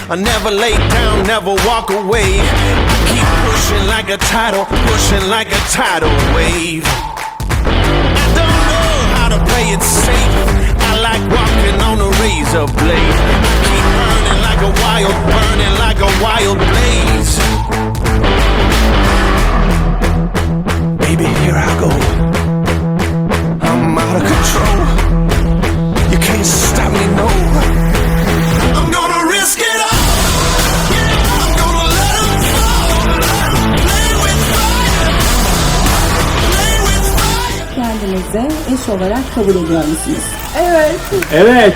I never lay down, never walk away. I keep pushing like a tidal wave. I don't know how to play it safe. I like walking on a razor blade. I keep burning like a wild blaze. Baby, here I go. I'm out of control. You can't stop me, no. I'm gonna risk it all. I'm gonna let 'em fall. Play with fire. Play with fire. Kendinize eş olarak kabul ediyor musunuz? Evet. Evet.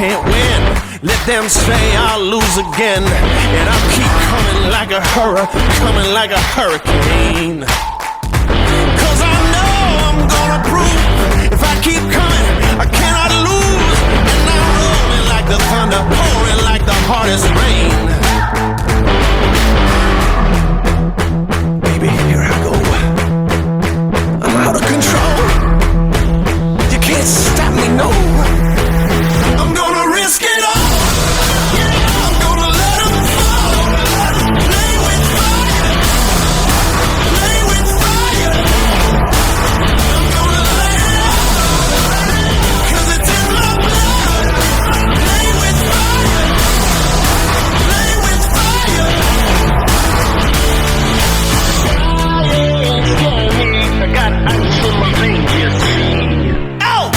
Can't win. Let them say I'll lose again, and I'll keep coming like a hurricane. 'Cause I know I'm gonna prove if I keep coming, I cannot lose. And I'm rolling like the thunder, pouring like the hardest rain. Baby, here I go. I'm out of control. You can't stop me, no. I'm gonna risk it all. I'm gonna let 'em fall. Play with fire. Play with fire. I'm gonna let it all. 'Cause it's in my blood. Play with fire. Play with fire. I got ice in my veins, you see. Out!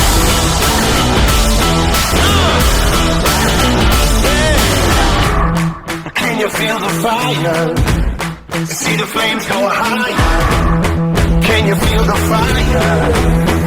Can you feel the fire? See the flames go higher. Can you feel the fire?